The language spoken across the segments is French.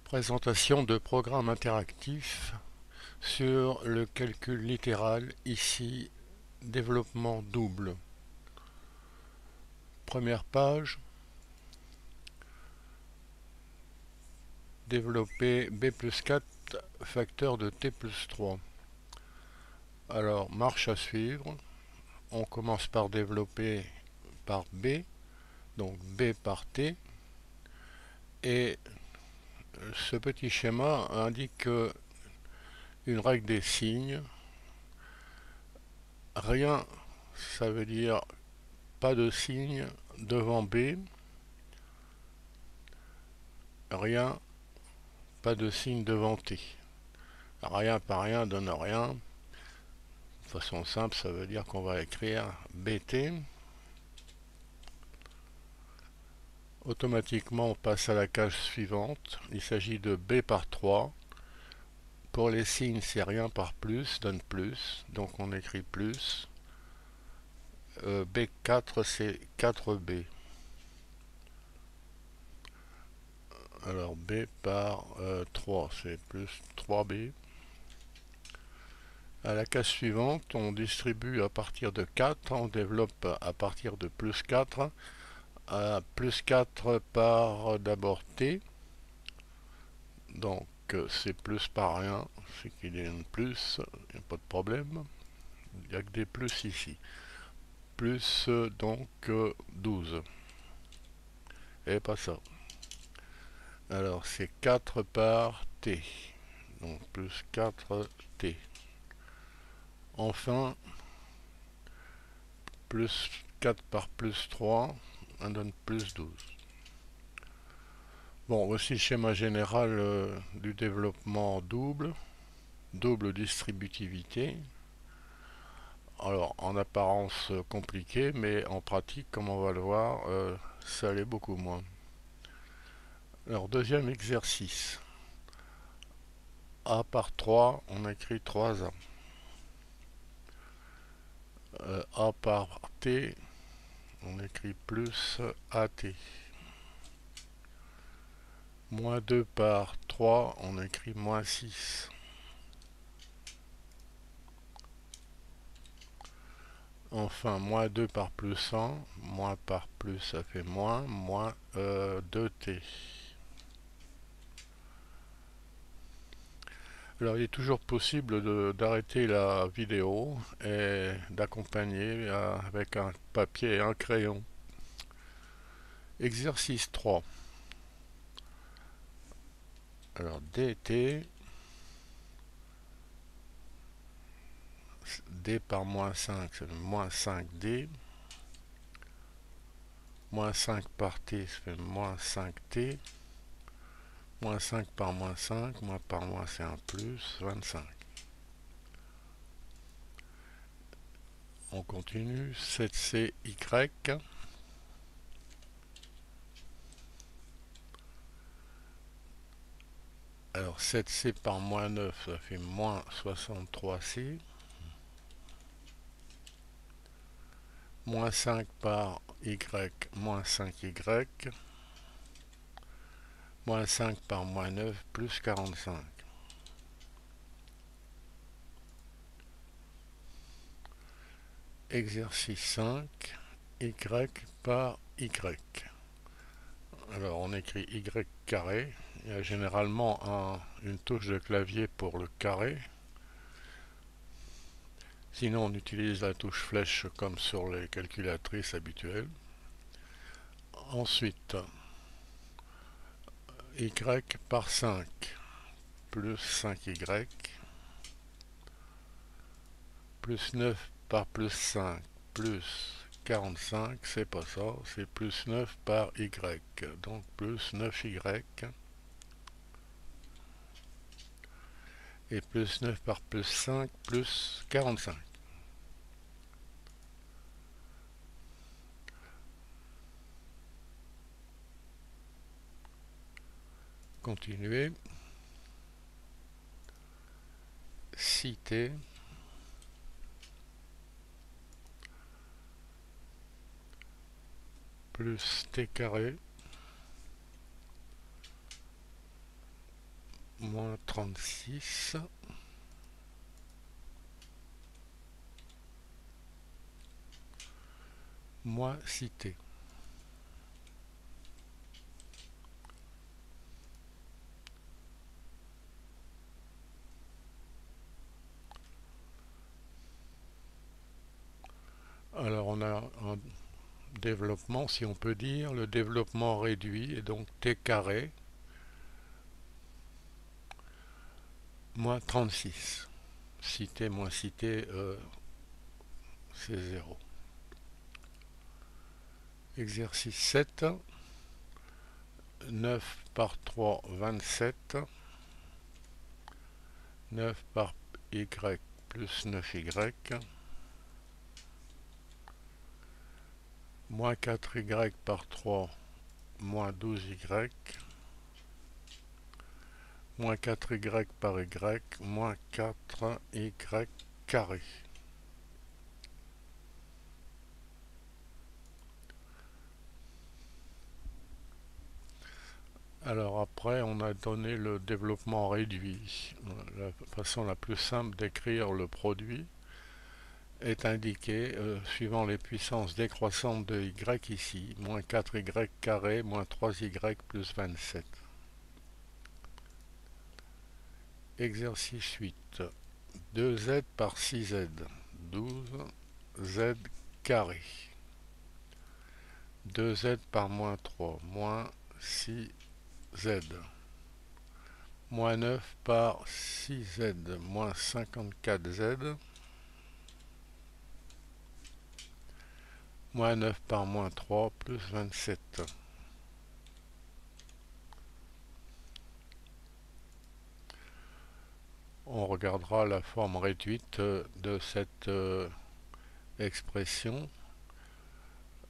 Présentation de programmes interactifs sur le calcul littéral, ici développement double. Première page, développer b plus 4 facteur de t plus 3. Alors, marche à suivre. On commence par développer par b, donc b par t. Et ce petit schéma indique une règle des signes. Rien, ça veut dire pas de signe devant b. Rien, pas de signe devant t. Rien par rien donne rien. De façon simple, ça veut dire qu'on va écrire bt. Automatiquement, on passe à la case suivante. Il s'agit de b par 3. Pour les signes, c'est rien par plus, donne plus. Donc on écrit plus. B4, c'est 4b. Alors b par 3, c'est plus 3b. À la case suivante, on distribue à partir de 4, on développe à partir de plus 4. À plus 4 par d'abord t. Donc c'est plus par rien, c'est qu'il y a une plus, il n'y a pas de problème. Il n'y a que des plus ici. Plus donc 12. Et pas ça. Alors c'est 4 par t. Donc plus 4t. Enfin, plus 4 par plus 3, on donne plus 12. Bon, voici le schéma général du développement double. Double distributivité. Alors, en apparence compliqué, mais en pratique, comme on va le voir, ça l'est beaucoup moins. Alors, deuxième exercice. A par 3, on écrit 3A. A par T, on écrit plus AT. Moins 2 par 3, on écrit moins 6. Enfin, moins 2 par plus 1, moins par plus, ça fait moins, moins 2t. Alors, il est toujours possible d'arrêter la vidéo et d'accompagner avec un papier et un crayon. Exercice 3. Alors, dt, d par moins 5, ça fait moins 5d. Moins 5 par t, ça fait moins 5t. Moins 5 par moins 5, moins par moins c'est un plus, 25. On continue, 7cy. Alors 7c par moins 9, ça fait moins 63c. Moins 5 par y, moins 5y. Moins 5 par moins 9, plus 45. Exercice 5, y par y. Alors on écrit y carré. Il y a généralement une touche de clavier pour le carré. Sinon on utilise la touche flèche comme sur les calculatrices habituelles. Ensuite, y par 5 plus 5y plus 9 par plus 5 plus 45, c'est pas ça, c'est plus 9 par y, donc plus 9y et plus 9 par plus 5 plus 45. Continuez. 6t plus t carré moins 36, moins cité. Alors on a un développement, si on peut dire, le développement réduit est donc t carré moins 36. Cité moins cité, c'est 0. Exercice 7, 9 par 3, 27. 9 par y plus 9y. Moins 4y par 3, moins 12y. Moins 4y par y, moins 4y carré. Alors après, on a donné le développement réduit. La façon la plus simple d'écrire le produit est indiquée suivant les puissances décroissantes de y ici. Moins 4y carré, moins 3y plus 27. Exercice 8. 2z par 6z, 12z carré. 2z par moins 3, moins 6z. Moins 9 par 6z, moins 54z. Moins 9 par moins 3, plus 27. On regardera la forme réduite de cette expression.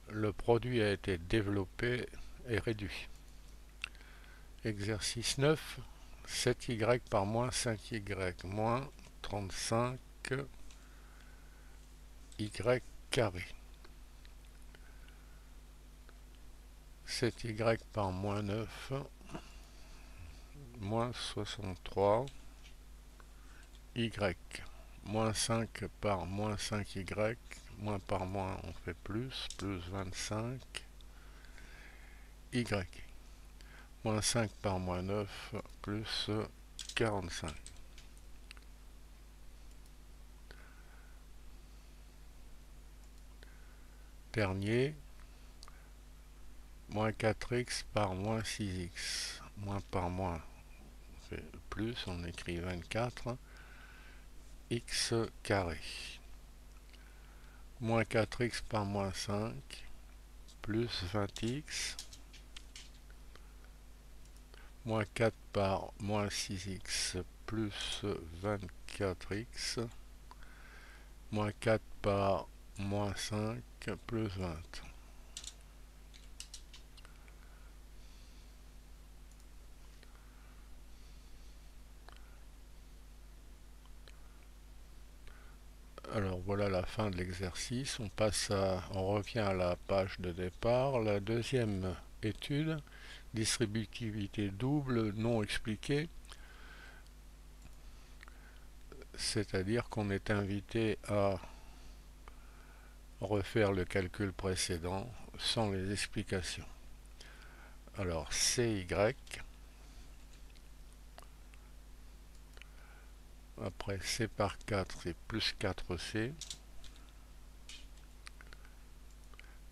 Le produit a été développé et réduit. Exercice 9. 7y par moins 5y, moins 35y carré. 7y par moins 9, moins 63y. Moins 5 par moins 5y, moins par moins on fait plus 25y. Moins 5 par moins 9, plus 45. Dernier, moins 4x par moins 6x. Moins par moins, on fait plus, on écrit 24. X carré. Moins 4x par moins 5, plus 20x. Moins 4 par moins 6x, plus 24x. Moins 4 par moins 5, plus 20. Alors voilà la fin de l'exercice. On revient à la page de départ. La deuxième étude, distributivité double non expliquée, c'est-à-dire qu'on est invité à refaire le calcul précédent sans les explications. Alors CY, après C par 4 c'est plus 4C,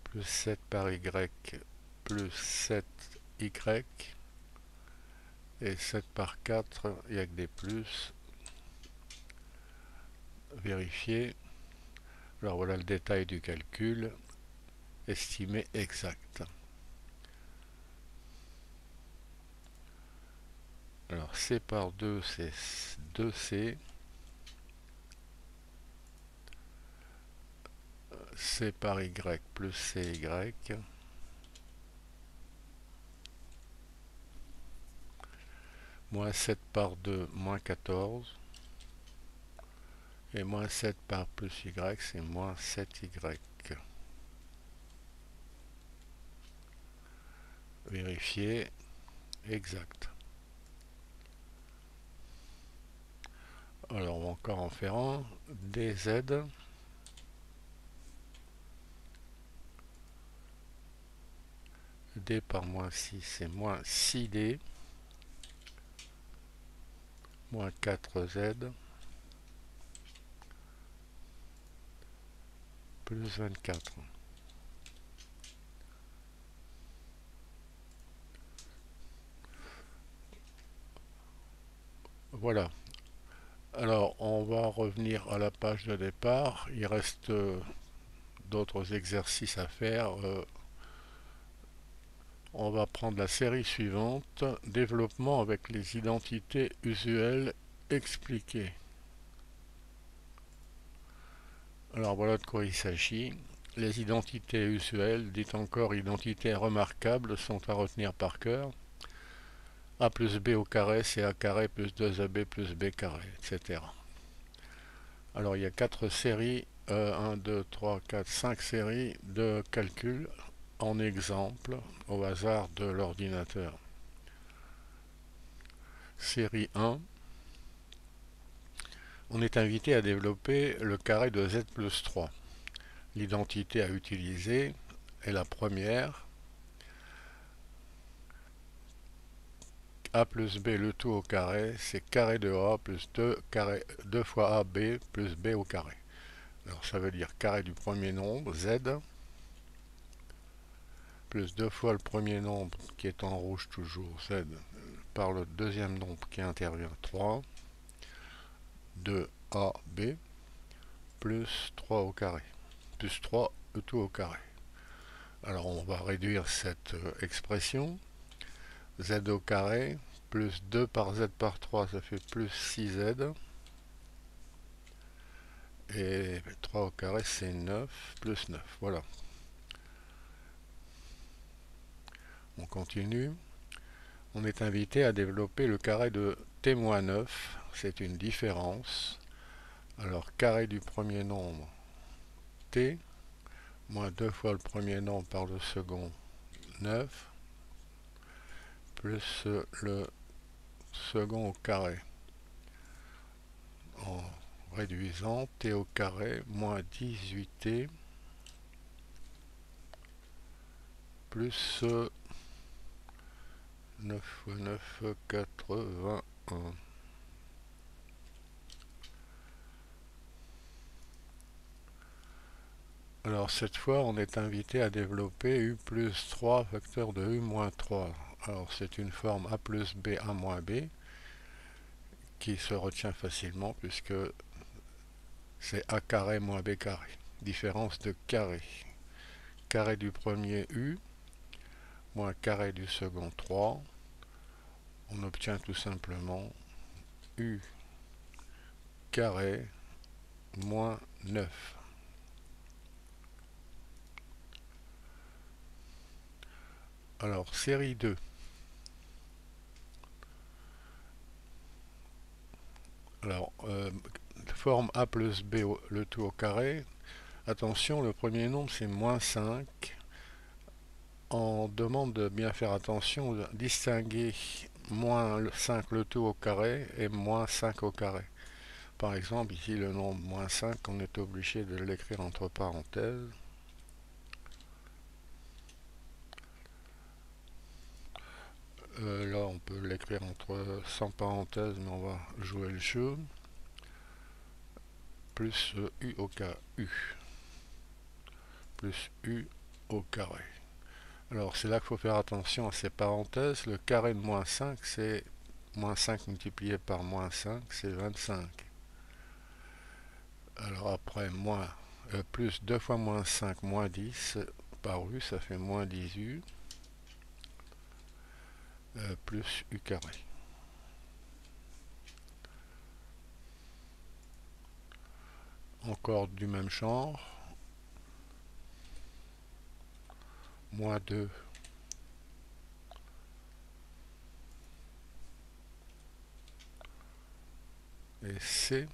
plus 7 par Y, plus 7Y, et 7 par 4, il n'y a que des plus. Vérifier. Alors voilà le détail du calcul. Estimé exact. Alors C par 2 c'est 2C. C par Y plus CY. Moins 7 par 2, moins 14. Et moins 7 par plus Y, c'est moins 7Y. Vérifier. Exact. encore en faire un, dz d par moins 6 c'est moins 6d moins 4z plus 24. Voilà. Alors, on va revenir à la page de départ. Il reste d'autres exercices à faire. On va prendre la série suivante. Développement avec les identités usuelles expliquées. Alors, voilà de quoi il s'agit. Les identités usuelles, dites encore identités remarquables, sont à retenir par cœur. A plus B au carré, c'est A carré plus 2AB plus B carré, etc. Alors il y a 4 séries, 1, 2, 3, 4, 5 séries de calculs en exemple au hasard de l'ordinateur. Série 1, on est invité à développer le carré de z plus 3. L'identité à utiliser est la première. A plus B le tout au carré, c'est carré de A plus 2 fois AB plus B au carré. Alors ça veut dire carré du premier nombre, z, plus 2 fois le premier nombre qui est en rouge toujours, z, par le deuxième nombre qui intervient, 3, 2AB, plus 3 au carré, plus 3 le tout au carré. Alors on va réduire cette expression, z au carré, plus 2 par z par 3, ça fait plus 6z, et 3 au carré c'est 9, plus 9, voilà. On continue. On est invité à développer le carré de t-9, c'est une différence. Alors carré du premier nombre, t, moins 2 fois le premier nombre par le second, 9, plus le second au carré. En réduisant, t au carré, moins 18t, plus 9 fois 9, 81. Alors cette fois, on est invité à développer u plus 3 facteur de u moins 3. Alors c'est une forme a plus b a moins b qui se retient facilement puisque c'est a carré moins b carré. Différence de carré. Carré du premier u moins carré du second 3. On obtient tout simplement u carré moins 9. Alors série 2. Alors forme a plus b le tout au carré. Attention, le premier nombre c'est moins 5. On demande de bien faire attention, de distinguer moins 5 le tout au carré et moins 5 au carré. Par exemple, ici le nombre moins 5, on est obligé de l'écrire entre parenthèses. Là, on peut l'écrire sans parenthèses, mais on va jouer le jeu. Plus u au carré, u. Plus u au carré. Alors, c'est là qu'il faut faire attention à ces parenthèses. Le carré de moins 5, c'est moins 5 multiplié par moins 5, c'est 25. Alors après, plus 2 fois moins 5, moins 10, par u, ça fait moins 10u, plus u carré. Encore du même genre, moins 2 et c.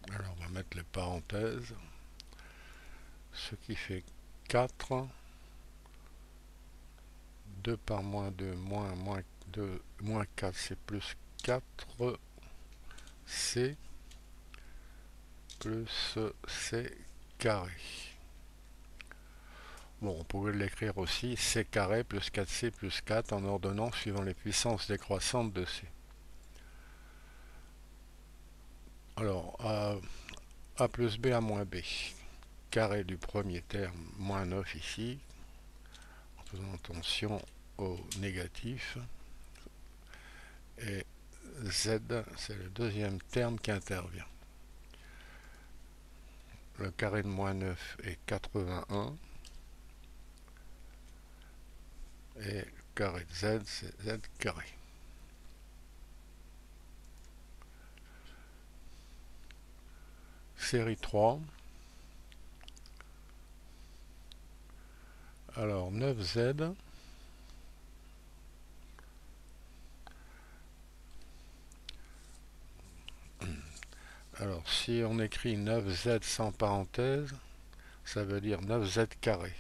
Alors on va mettre les parenthèses, ce qui fait 4. 2 par moins 2, moins 2, moins 4, c'est plus 4. C plus C carré. Bon, on pouvait l'écrire aussi C carré plus 4C plus 4 en ordonnant suivant les puissances décroissantes de C. Alors, A plus B à moins B. Carré du premier terme, moins 9 ici, en faisant attention au négatif. Et Z, c'est le deuxième terme qui intervient. Le carré de moins 9 est 81. Et le carré de Z, c'est Z carré. Série 3. Alors 9Z. Alors si on écrit 9Z sans parenthèse, ça veut dire 9Z carré.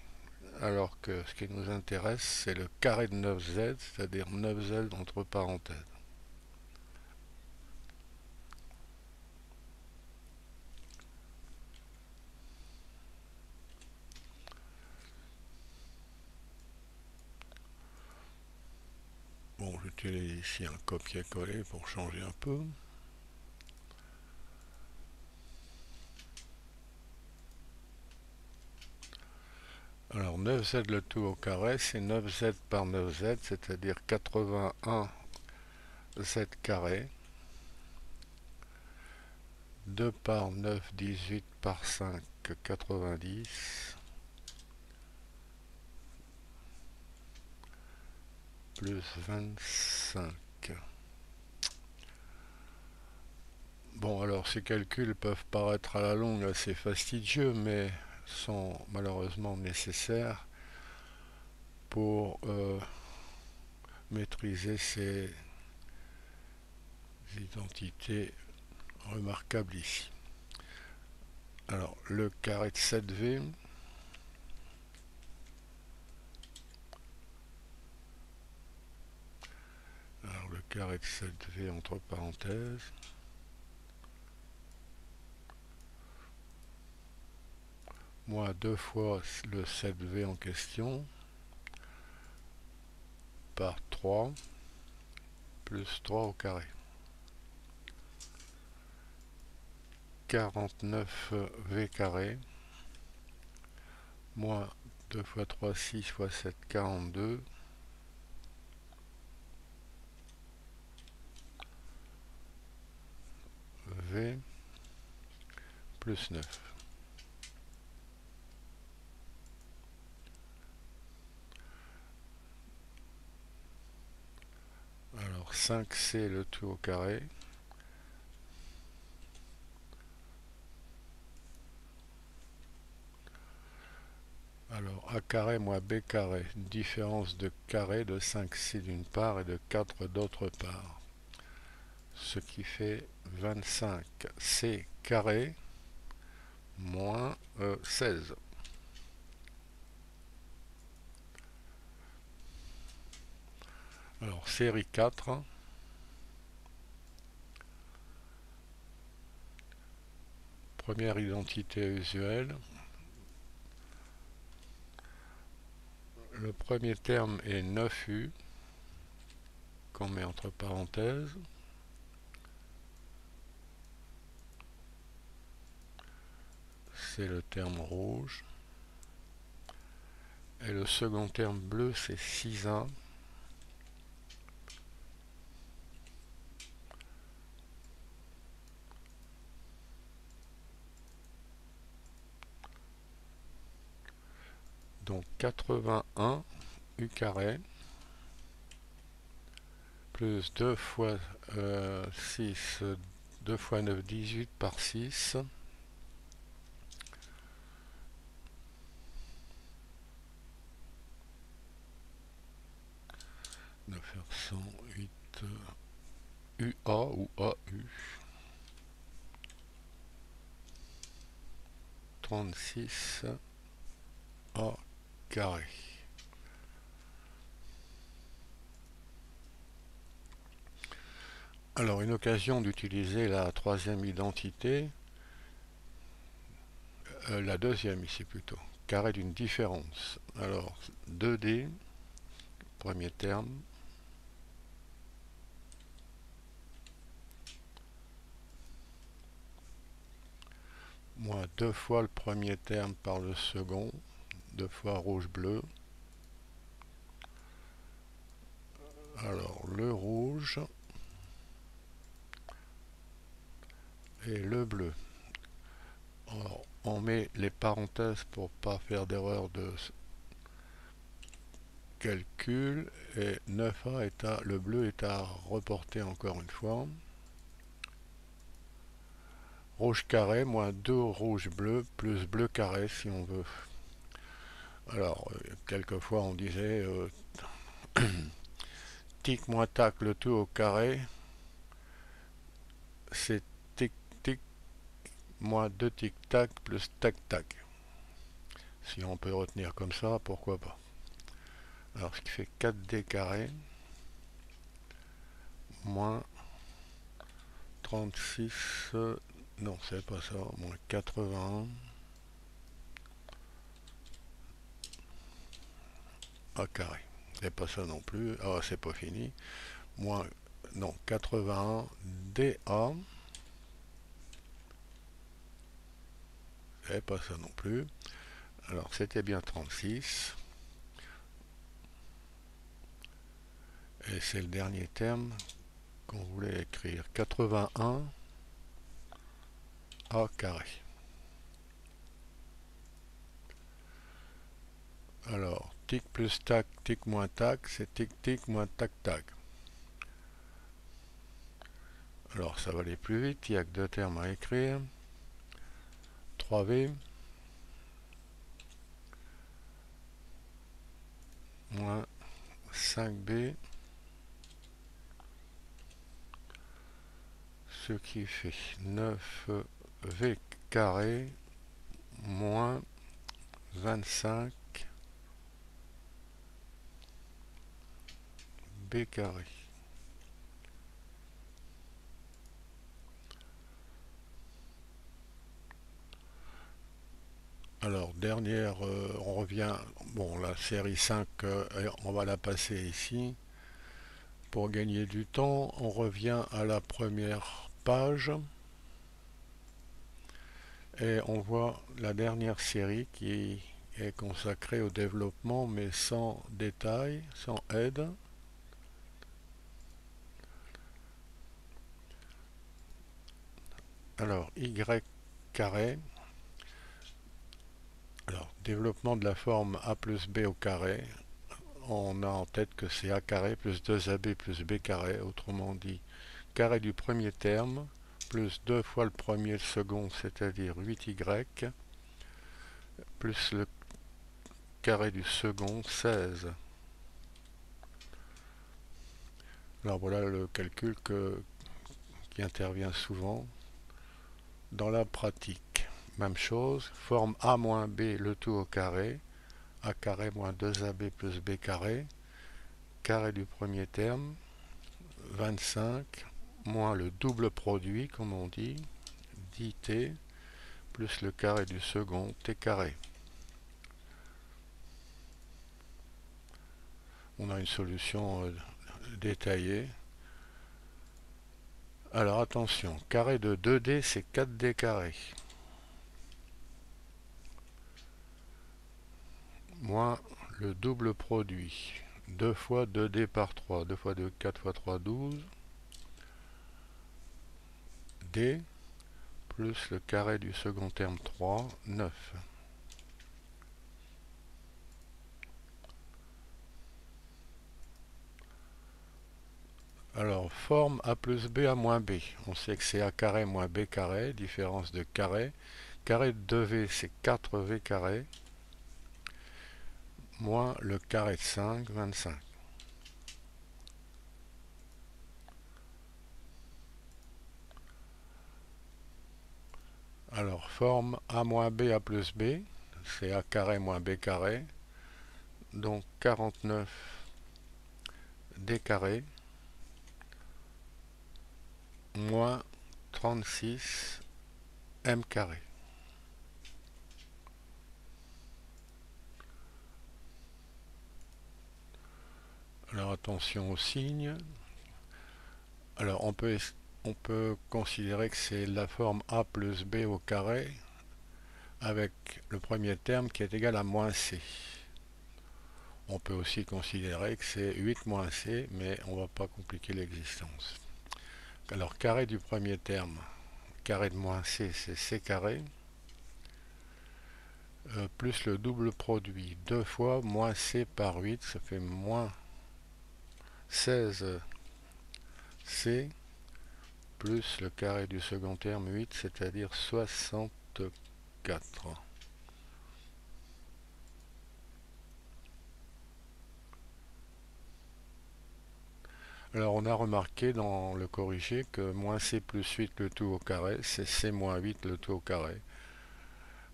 Alors que ce qui nous intéresse, c'est le carré de 9Z, c'est-à-dire 9Z entre parenthèses. Bon, j'utilise ici un copier-coller pour changer un peu. Alors 9Z le tout au carré, c'est 9Z par 9Z, c'est-à-dire 81Z carré. 2 par 9, 18 par 5, 90. Plus 25. Bon, alors ces calculs peuvent paraître à la longue assez fastidieux, mais sont malheureusement nécessaires pour maîtriser ces identités remarquables ici. Alors, le carré de 7V, alors le carré de 7V entre parenthèses, moins 2 fois le 7V en question, par 3, plus 3 au carré. 49V carré, moins 2 fois 3, 6 fois 7, 42, V plus 9. Alors 5C le tout au carré. Alors A carré moins B carré, une différence de carré de 5C d'une part et de 4 d'autre part. Ce qui fait 25C carré moins 16. Alors série 4. Première identité usuelle. Le premier terme est 9U qu'on met entre parenthèses. C'est le terme rouge. Et le second terme bleu, c'est 6A. Donc 81 U carré plus 2 fois 6, 2 fois 9, 18 par 6. 908 UA ou AU. 36 A carré. Alors, une occasion d'utiliser la troisième identité, la deuxième ici plutôt, carré d'une différence. Alors, 2D, premier terme, moins 2 fois le premier terme par le second, 2 fois rouge-bleu. Alors, le rouge et le bleu. Alors, on met les parenthèses pour pas faire d'erreur de calcul, et 9A est à, le bleu est à reporter encore une fois. Rouge carré moins 2 rouge bleu plus bleu carré si on veut. Alors, quelquefois on disait tic moins tac le tout au carré, c'est tic tic moins 2 tic tac plus tac tac. Si on peut retenir comme ça, pourquoi pas. Alors, ce qui fait 4D carré moins 36, non c'est pas ça, moins 81 A carré. C'est pas ça non plus, ah c'est pas fini, moins, non, 81 DA, c'est pas ça non plus, alors c'était bien 36, et c'est le dernier terme qu'on voulait écrire, 81 A carré. Alors, tic plus tac, tic moins tac, c'est tic tic moins tac tac. Alors ça va aller plus vite, il n'y a que deux termes à écrire. 3V moins 5B, ce qui fait 9V carré moins 25 B carré. Alors, dernière, on revient, bon, la série 5, on va la passer ici. Pour gagner du temps, on revient à la première page et on voit la dernière série qui est consacrée au développement, mais sans détail, sans aide. Alors, y carré. Alors, développement de la forme a plus b au carré. On a en tête que c'est a carré plus 2ab plus b carré, autrement dit, carré du premier terme, plus 2 fois le premier et le second, c'est-à-dire 8y, plus le carré du second, 16. Alors voilà le calcul qui intervient souvent dans la pratique. Même chose, forme a moins b le tout au carré, a carré moins 2ab plus b carré, carré du premier terme, 25, moins le double produit, comme on dit, 10t, plus le carré du second, t carré. On a une solution détaillée. Alors attention, carré de 2D, c'est 4D carré. Moins le double produit. 2 fois 2D par 3. 2 fois 2, 4 fois 3, 12. D, plus le carré du second terme 3, 9. Alors, forme a plus b à moins b. On sait que c'est a carré moins b carré, différence de carré. Carré de 2v, c'est 4v carré, moins le carré de 5, 25. Alors, forme a moins b à plus b, c'est a carré moins b carré. donc 49 d carré moins 36 m carré. Alors attention aux signes. Alors on peut considérer que c'est la forme a plus b au carré avec le premier terme qui est égal à moins c. On peut aussi considérer que c'est 8 moins c, mais on ne va pas compliquer l'existence. Alors carré du premier terme, carré de moins c, c'est c carré, plus le double produit, 2 fois moins c par 8, ça fait moins 16 c, plus le carré du second terme 8, c'est-à-dire 64. Alors on a remarqué dans le corrigé que moins c plus 8 le tout au carré, c'est c moins 8 le tout au carré.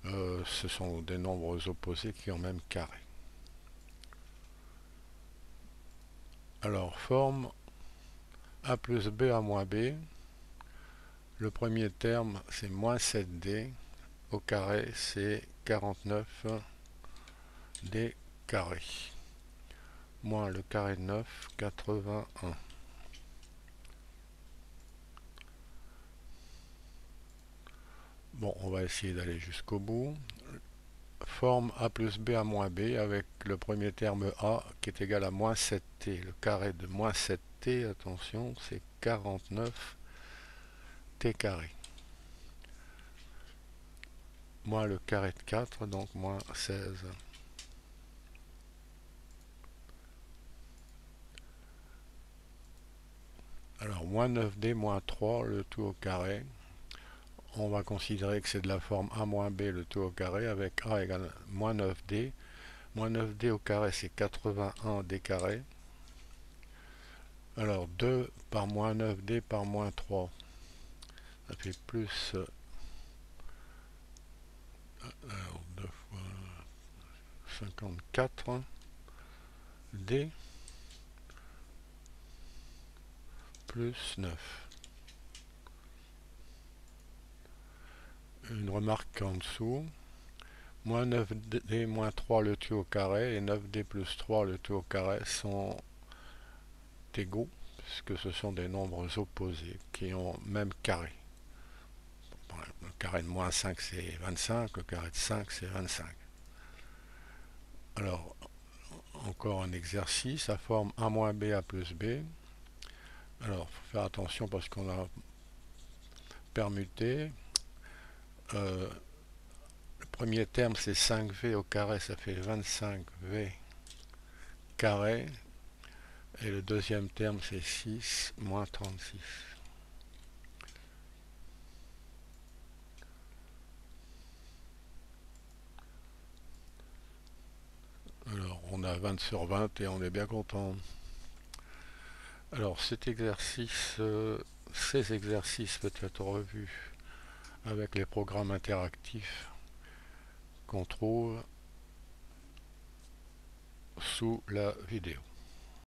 Ce sont des nombres opposés qui ont même carré. Alors forme a plus b à moins b. Le premier terme c'est moins 7d. Au carré c'est 49 d carré. Moins le carré de 9, 81. Bon, on va essayer d'aller jusqu'au bout. Forme a plus b à moins b avec le premier terme a qui est égal à moins 7t. Le carré de moins 7t, attention, c'est 49 t carré. Moins le carré de 4, donc moins 16. Alors, moins 9d moins 3, le tout au carré. On va considérer que c'est de la forme a moins b, le tout au carré, avec a égale moins 9d. Moins 9d au carré, c'est 81 d carré. Alors, 2 par moins 9d par moins 3, ça fait plus... alors, 2 fois 54 d plus 9. Une remarque en dessous. Moins 9d moins 3 le tout au carré et 9d plus 3 le tout au carré sont égaux, puisque ce sont des nombres opposés qui ont même carré. Le carré de moins 5 c'est 25, le carré de 5 c'est 25. Alors, encore un exercice, à forme a moins b à plus b. Alors, il faut faire attention parce qu'on a permuté. Le premier terme c'est 5v au carré, ça fait 25v carré. Et le deuxième terme c'est 6 moins 36. Alors on a 20 sur 20 et on est bien content. Alors cet exercice, ces exercices peuvent être revus avec les programmes interactifs qu'on trouve sous la vidéo.